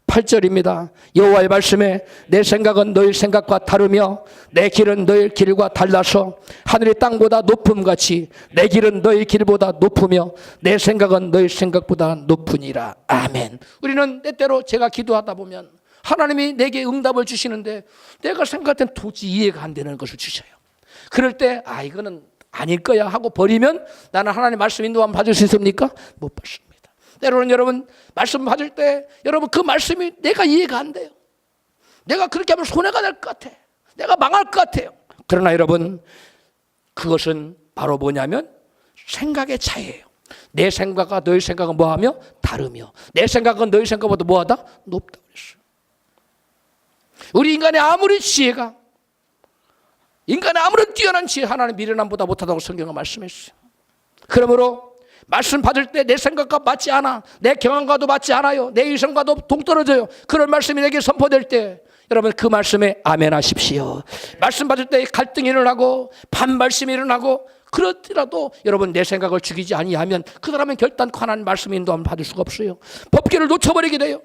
8절입니다. 여호와의 말씀에 내 생각은 너희 생각과 다르며 내 길은 너희 길과 달라서 하늘이 땅보다 높음같이 내 길은 너희 길보다 높으며 내 생각은 너희 생각보다 높으니라. 아멘. 우리는 때때로 제가 기도하다 보면 하나님이 내게 응답을 주시는데 내가 생각할 땐 도저히 이해가 안 되는 것을 주셔요. 그럴 때 이거는 아닐 거야 하고 버리면 나는 하나님 말씀 인도함 받을 수 있습니까? 못 받습니다. 때로는 여러분 말씀 받을 때 여러분 그 말씀이 내가 이해가 안 돼요. 내가 그렇게 하면 손해가 될 것 같아. 내가 망할 것 같아요. 그러나 여러분, 그것은 바로 뭐냐면 생각의 차이예요. 내 생각과 너희 생각은 뭐하며? 다르며 내 생각은 너희 생각보다 뭐하다? 높다 그랬어요. 우리 인간의 아무리 지혜가, 인간의 아무런 뛰어난 지혜 하나님 미련함보다 못하다고 성경은 말씀했어요. 그러므로 말씀 받을 때 내 생각과 맞지 않아, 내 경험과도 맞지 않아요, 내 이성과도 동떨어져요. 그런 말씀이 내게 선포될 때 여러분 그 말씀에 아멘 하십시오. 말씀 받을 때 갈등이 일어나고 반발심이 일어나고 그렇더라도 여러분 내 생각을 죽이지 아니하면 그 사람은 결단코 하나님 말씀 인도함을 받을 수가 없어요. 법궤를 놓쳐버리게 돼요.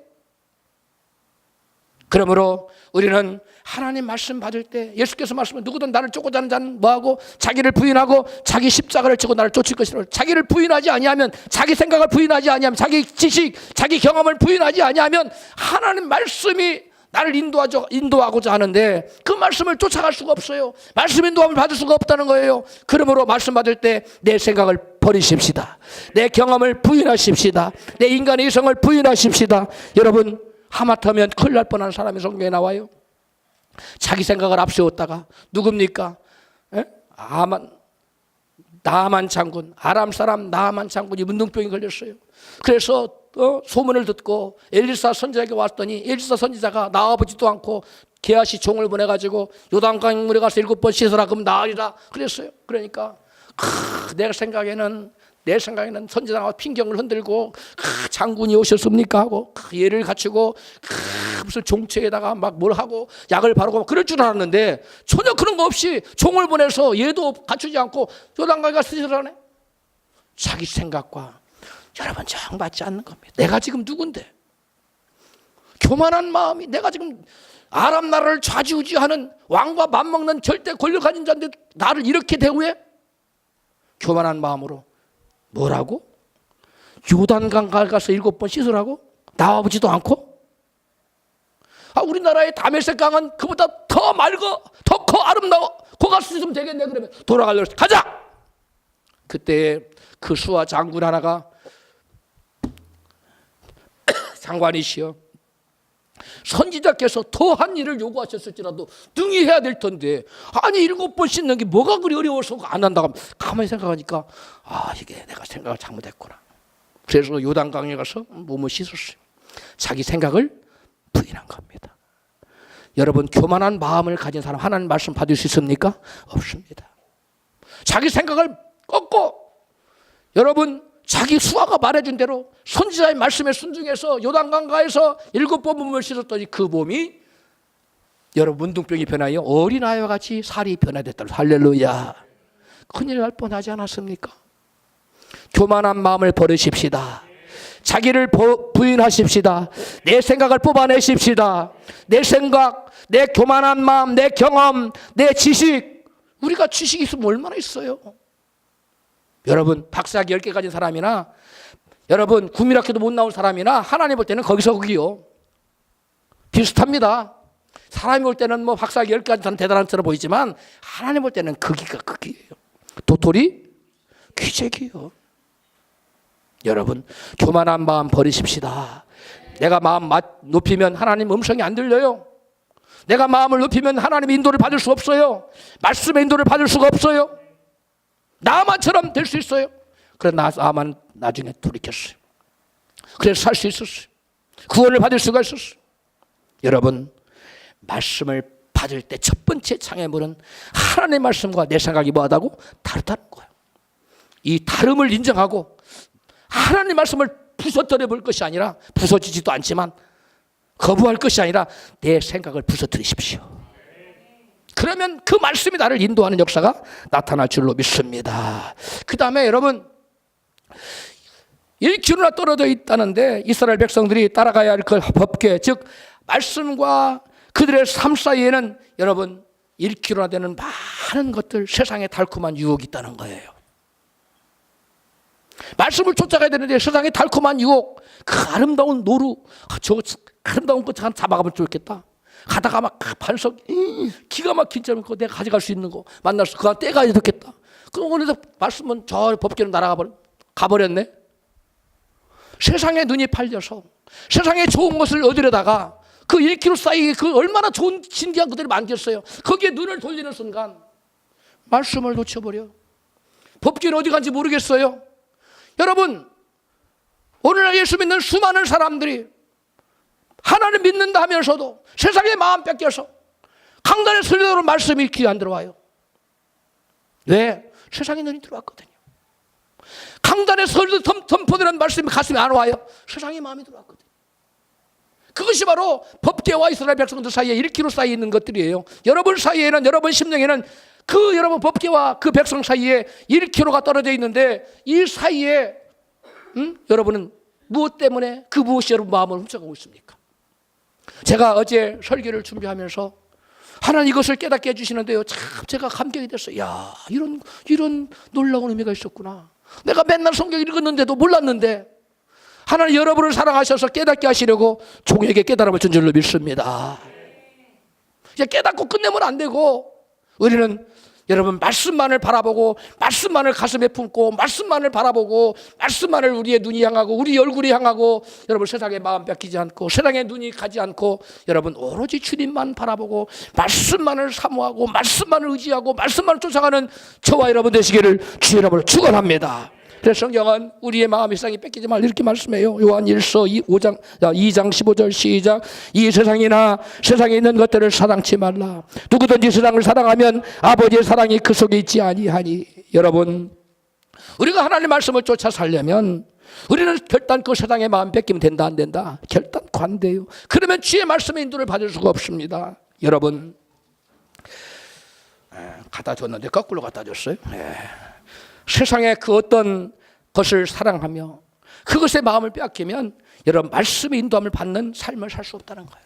그러므로 우리는 하나님 말씀 받을 때 예수께서 말씀은 누구든 나를 쫓고자 하는 자는 뭐하고 자기를 부인하고 자기 십자가를 지고 나를 쫓을 것이라. 자기를 부인하지 아니하면, 자기 생각을 부인하지 아니하면, 자기 지식, 자기 경험을 부인하지 아니하면 하나님 말씀이 나를 인도하고자 하는데 그 말씀을 쫓아갈 수가 없어요. 말씀 인도함을 받을 수가 없다는 거예요. 그러므로 말씀 받을 때 내 생각을 버리십시다. 내 경험을 부인하십시다. 내 인간의 이성을 부인하십시다. 여러분, 하마터면 큰일 날 뻔한 사람이 성경에 나와요. 자기 생각을 앞세웠다가 누굽니까? 나아만 장군, 아람 사람 나아만 장군이 문둥병이 걸렸어요. 그래서 소문을 듣고 엘리사 선지자에게 왔더니 엘리사 선지자가 나와보지도 않고 게하시 종을 보내가지고 요단강물에 가서 7번 씻으라 그러면 나으리라 그랬어요. 그러니까 내 생각에는 선지자가 핑경을 흔들고 장군이 오셨습니까 하고 예를 갖추고 무슨 종책에다가 막 뭘 하고 약을 바르고 막 그럴 줄 알았는데 전혀 그런 거 없이 종을 보내서 예도 갖추지 않고 요단강에 가서 씻으라네. 자기 생각과 여러분 정 맞지 않는 겁니다. 내가 지금 누군데? 교만한 마음이, 내가 지금 아람 나라를 좌지우지하는 왕과 맞먹는 절대 권력 가진 자인데 나를 이렇게 대우해? 교만한 마음으로 뭐라고? 요단강 가서 7번 씻으라고? 나와보지도 않고? 우리나라의 다메섹 강은 그보다 더 맑어, 더 커, 아름다워. 거기 가서 씻으면 되겠네. 그러면 돌아가려고 했어. 가자! 그때 그 수하 장군 하나가 장관이시여, 선지자께서 더한 일을 요구하셨을지라도 능히 해야 될 텐데, 아니 7번 씻는 게 뭐가 그리 어려워서 안 한다고 하면, 가만히 생각하니까 이게 내가 생각을 잘못했구나. 그래서 요단강에 가서 몸을 씻었어요. 자기 생각을 부인한 겁니다. 여러분, 교만한 마음을 가진 사람 하나님 말씀 받을 수 있습니까? 없습니다. 자기 생각을 꺾고 여러분 자기 수하가 말해준 대로 선지자의 말씀에 순종해서 요단강가에서 7번 몸을 씻었더니 그 몸이 여러분 문둥병이 변하여 어린아이와 같이 살이 변화됐다. 할렐루야. 큰일 날 뻔하지 않았습니까? 교만한 마음을 버리십시다. 자기를 부인하십시다. 내 생각을 뽑아내십시다. 내 생각, 내 교만한 마음, 내 경험, 내 지식. 우리가 지식이 있으면 얼마나 있어요. 여러분 박사학위 10개 가진 사람이나 여러분 국민학교도 못 나온 사람이나 하나님 볼 때는 거기서 거기요. 비슷합니다. 사람이 볼 때는 뭐 박사학위 10개 가진 사람 대단한 것처럼 보이지만 하나님 볼 때는 거기가 거기예요. 도토리 귀재기요. 여러분 교만한 마음 버리십시다. 내가 마음 높이면 하나님 음성이 안 들려요. 내가 마음을 높이면 하나님 인도를 받을 수 없어요. 말씀의 인도를 받을 수가 없어요. 나만처럼 될 수 있어요. 그래서 나만 나중에 돌이켰어요. 그래서 살 수 있었어요. 구원을 받을 수가 있었어요. 여러분 말씀을 받을 때 첫 번째 장애물은 하나님의 말씀과 내 생각이 뭐하다고? 다르다는 거예요. 이 다름을 인정하고 하나님의 말씀을 부서뜨려 볼 것이 아니라, 부서지지도 않지만 거부할 것이 아니라 내 생각을 부서뜨리십시오. 그러면 그 말씀이 나를 인도하는 역사가 나타날 줄로 믿습니다. 그 다음에 여러분 1km나 떨어져 있다는데 이스라엘 백성들이 따라가야 할 그 법궤, 즉 말씀과 그들의 삶 사이에는 여러분 1km나 되는 많은 것들, 세상에 달콤한 유혹이 있다는 거예요. 말씀을 쫓아가야 되는데 세상에 달콤한 유혹, 그 아름다운 노루, 저 아름다운 것 잡아가면 좋겠다. 가다가 막 반석 기가 막힌 점 있고 내가 가져갈 수 있는 거 만나서 그가 떼가야 좋겠다. 그럼 오늘도 말씀은 저 법궤로 가버렸네. 세상에 눈이 팔려서 세상에 좋은 것을 얻으려다가 그 1km 사이에 그 얼마나 좋은 신기한 것들이 많겠어요. 거기에 눈을 돌리는 순간 말씀을 놓쳐버려. 법궤는 어디 간지 모르겠어요. 여러분 오늘날 예수 믿는 수많은 사람들이 하나님 믿는다 하면서도 세상의 마음 뺏겨서 강단에 설교로 말씀이 귀에 안 들어와요. 왜? 세상의 눈이 들어왔거든요. 강단에 설교 선포되는 말씀이 가슴에 안 와요. 세상의 마음이 들어왔거든요. 그것이 바로 법궤와 이스라엘 백성들 사이에 1km 사이에 있는 것들이에요. 여러분 사이에는, 여러분 심령에는 그 여러분 법궤와 그 백성 사이에 1km가 떨어져 있는데 이 사이에 여러분은 무엇 때문에 그 무엇이 여러분 마음을 훔쳐가고 있습니까? 제가 어제 설교를 준비하면서 하나님 이것을 깨닫게 해주시는데요, 참 제가 감격이 됐어요. 야, 이런 놀라운 의미가 있었구나. 내가 맨날 성경 읽었는데도 몰랐는데 하나님 여러분을 사랑하셔서 깨닫게 하시려고 종에게 깨달음을 준 줄로 믿습니다. 이제 깨닫고 끝내면 안 되고, 우리는 여러분 말씀만을 바라보고 말씀만을 가슴에 품고 말씀만을 바라보고 말씀만을 우리의 눈이 향하고 우리 얼굴이 향하고, 여러분 세상에 마음 뺏기지 않고 세상에 눈이 가지 않고 여러분 오로지 주님만 바라보고 말씀만을 사모하고 말씀만을 의지하고 말씀만을 쫓아가는 저와 여러분 되시기를 주의 이름으로 축원합니다. 그래서 성경은 우리의 마음이 세상에 뺏기지 말라 이렇게 말씀해요. 요한일서 2장 15절 시작. 이 세상이나 세상에 있는 것들을 사랑치 말라. 누구든지 세상을 사랑하면 아버지의 사랑이 그 속에 있지 아니하니. 여러분, 우리가 하나님의 말씀을 쫓아 살려면 우리는 결단 그 세상의 마음 뺏기면 된다 안 된다? 결단코 안 돼요. 그러면 주의 말씀의 인도를 받을 수가 없습니다. 여러분, 갖다 줬는데 거꾸로 갖다 줬어요. 세상의 그 어떤 것을 사랑하며 그것에 마음을 빼앗기면 여러분 말씀의 인도함을 받는 삶을 살 수 없다는 거예요.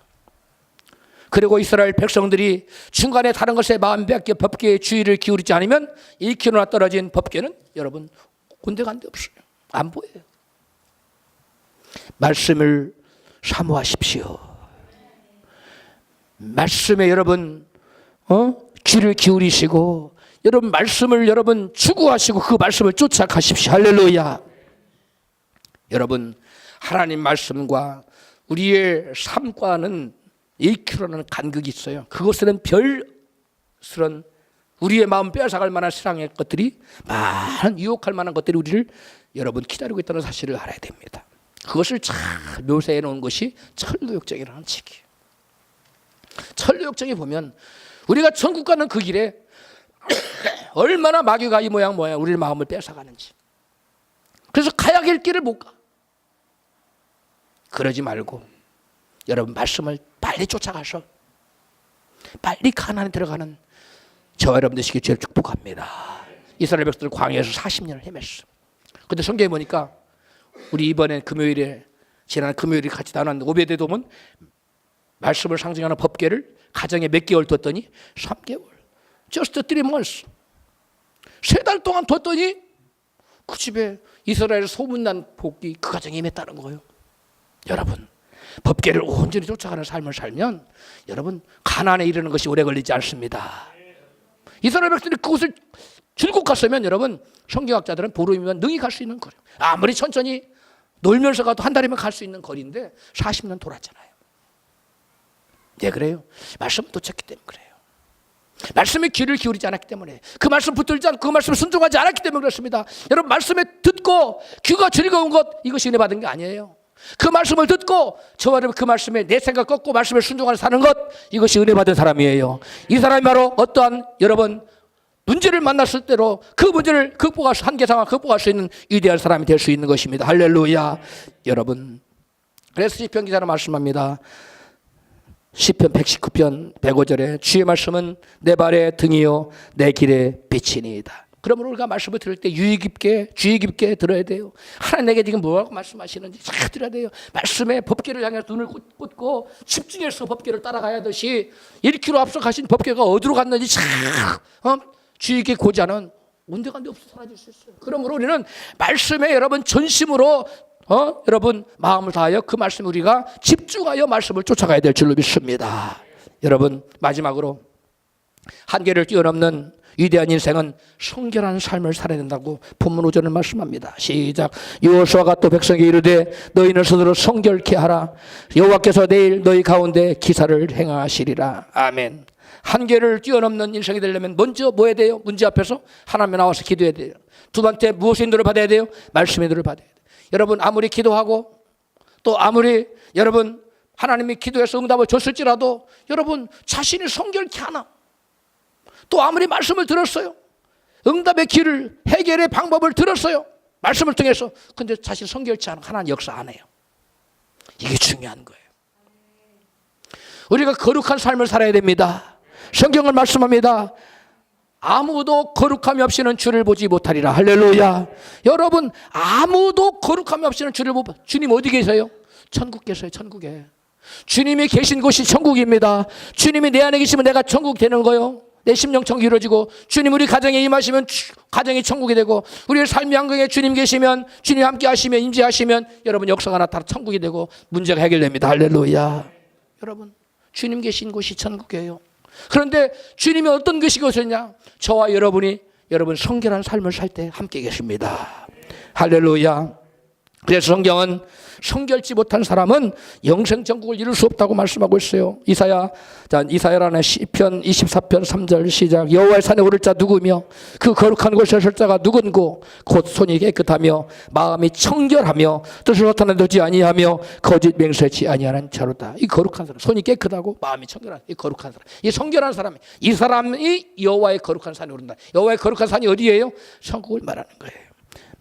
그리고 이스라엘 백성들이 중간에 다른 것에 마음 빼앗겨 법궤에 주의를 기울이지 않으면 1km나 떨어진 법궤는 여러분 군데간데 없어요. 안 보여요. 말씀을 사모하십시오. 말씀에 여러분 귀를 기울이시고 여러분 말씀을 여러분 추구하시고 그 말씀을 쫓아가십시오. 할렐루야. 여러분, 하나님 말씀과 우리의 삶과는 1km라는 간극이 있어요. 그것은 별스런 우리의 마음 빼앗아갈 만한 세상의 것들이, 많은 유혹할 만한 것들이 우리를 여러분 기다리고 있다는 사실을 알아야 됩니다. 그것을 잘 묘사해 놓은 것이 천루역정이라는 책이에요. 천루역정에 보면 우리가 천국 가는 그 길에 얼마나 마귀가 이 모양 우리의 마음을 뺏어가는지. 그래서 가야 할 길을 못 가. 그러지 말고 여러분 말씀을 빨리 쫓아가서 빨리 가나안에 들어가는 저와 여러분 되시길 제일 축복합니다. 이스라엘 백성들 광야에서 40년을 헤맸어. 근데 성경에 보니까 우리 이번에 금요일에 지난 금요일에 같이 나눴는데 오베데돔은 말씀을 상징하는 법궤를 가정에 몇 개월 뒀더니 3개월. Just 3 months. 3달 동안 뒀더니 그 집에 이스라엘 소문난 복이 그 가정에 임했다는 거예요. 여러분, 법궤를 온전히 쫓아가는 삶을 살면 여러분 가나안에 이르는 것이 오래 걸리지 않습니다. 이스라엘 백성들이 그곳을 줄곧 갔으면 여러분 성경학자들은 보름이면 능히 갈 수 있는 거예요. 아무리 천천히 놀면서 가도 한 달이면 갈 수 있는 거리인데 40년 돌았잖아요. 네, 그래요. 말씀을 놓쳤기 때문에 그래요. 말씀에 귀를 기울이지 않았기 때문에, 그 말씀 붙들지 않고 그 말씀을 순종하지 않았기 때문에 그렇습니다. 여러분, 말씀에 듣고 귀가 즐거운 것, 이것이 은혜 받은 게 아니에요. 그 말씀을 듣고 저와 여러분 그 말씀에 내 생각 꺾고 말씀을 순종하는 사는 것, 이것이 은혜 받은 사람이에요. 이 사람이 바로 어떠한 여러분 문제를 만났을 때로 그 문제를 극복할 수, 한계 상황을 극복할 수 있는 위대한 사람이 될 수 있는 것입니다. 할렐루야. 여러분, 그래서 시편 기자는 말씀합니다. 시편 119편 105절에 주의 말씀은 내 발의 등이요 내 길의 빛이니이다. 그러므로 우리가 말씀을 들을 때 유의 깊게 주의 깊게 들어야 돼요. 하나님에게 지금 뭐라고 말씀하시는지 잘 들어야 돼요. 말씀에 법궤를 향해 눈을 꽂고 집중해서 법궤를 따라가야 하듯이 1km 앞서 가신 법궤가 어디로 갔는지 잘 주의 깊게 고지하는 온데간데 없어 사라질 수 있어요. 그러므로 우리는 말씀에 여러분 전심으로 여러분 마음을 다하여 그 말씀 우리가 집중하여 말씀을 쫓아가야 될 줄로 믿습니다. 여러분, 마지막으로 한계를 뛰어넘는 위대한 인생은 성결한 삶을 살아야 된다고 본문 5절을 말씀합니다. 시작. 여호수아가 또 백성에게 이르되 너희는 스스로 성결케 하라. 여호와께서 내일 너희 가운데 기사를 행하시리라. 아멘. 한계를 뛰어넘는 인생이 되려면 먼저 뭐 해야 돼요? 문제 앞에서 하나님에 나와서 기도해야 돼요. 두 번째 무엇의 인도를 받아야 돼요? 말씀의 인도를 받아야 돼요. 여러분, 아무리 기도하고 또 아무리 여러분 하나님이 기도해서 응답을 줬을지라도 여러분 자신이 성결케 하나, 또 아무리 말씀을 들었어요, 응답의 길을, 해결의 방법을 들었어요, 말씀을 통해서, 근데 자신 성결치 않은 하나님 역사 안 해요. 이게 중요한 거예요. 우리가 거룩한 삶을 살아야 됩니다. 성경을 말씀합니다. 아무도 거룩함이 없이는 주를 보지 못하리라. 할렐루야. 여러분, 아무도 거룩함이 없이는 주를 못 봐. 주님 어디 계세요? 천국 계세요. 천국에. 주님이 계신 곳이 천국입니다. 주님이 내 안에 계시면 내가 천국 되는 거요. 내 심령 천국이 이루어지고, 주님 우리 가정에 임하시면 가정이 천국이 되고, 우리의 삶의 환경에 주님 계시면, 주님 함께 하시면, 임재하시면 여러분 역사가 나타나 천국이 되고 문제가 해결됩니다. 할렐루야. 여러분, 주님 계신 곳이 천국이에요. 그런데 주님이 어떤 것이겠느냐? 저와 여러분이 여러분 성결한 삶을 살 때 함께 계십니다. 할렐루야. 그래서 성경은 성결치 못한 사람은 영생 천국을 이룰 수 없다고 말씀하고 있어요. 이사야라는 시편 24편 3절 시작. 여호와의 산에 오를 자 누구며 그 거룩한 곳에 설 자가 누군고 곧 손이 깨끗하며 마음이 청결하며 뜻을 나타내지 아니하며 거짓 맹세치 아니하는 자로다. 이 거룩한 사람, 손이 깨끗하고 마음이 청결한 이 거룩한 사람, 이 성결한 사람, 이 사람이 여호와의 거룩한 산에 오른다. 여호와의 거룩한 산이 어디예요? 천국을 말하는 거예요.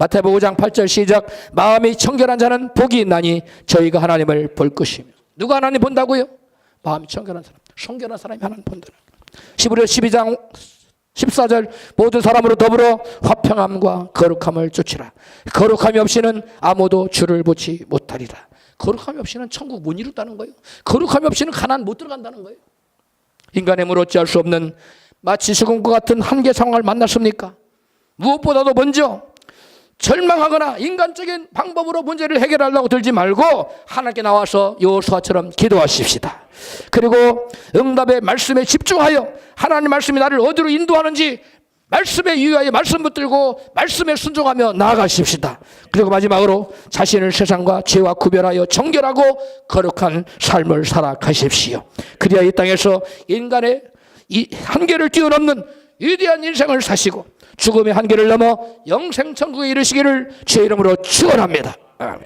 마태복음 5장 8절 시작. 마음이 청결한 자는 복이 있나니 저희가 하나님을 볼 것이며. 누가 하나님 본다고요? 마음이 청결한 사람, 성결한 사람이 하나님 본다는 거예요. 히브리서 12장 14절 모든 사람으로 더불어 화평함과 거룩함을 쫓으라. 거룩함이 없이는 아무도 주를 보지 못하리라. 거룩함이 없이는 천국 못 이룬다는 거예요. 거룩함이 없이는 가나안 못 들어간다는 거예요. 인간의 힘으로 어찌할 수 없는 마치 죽음과 같은 한계 상황을 만났습니까? 무엇보다도 먼저 절망하거나 인간적인 방법으로 문제를 해결하려고 들지 말고 하나님께 나와서 여호수아처럼 기도하십시다. 그리고 응답의 말씀에 집중하여 하나님 말씀이 나를 어디로 인도하는지 말씀에 유의하여 말씀 붙들고 말씀에 순종하며 나아가십시다. 그리고 마지막으로 자신을 세상과 죄와 구별하여 정결하고 거룩한 삶을 살아가십시오. 그래야 이 땅에서 인간의 이 한계를 뛰어넘는 위대한 인생을 사시고 죽음의 한계를 넘어 영생 천국에 이르시기를 주의 이름으로 축원합니다. 아멘.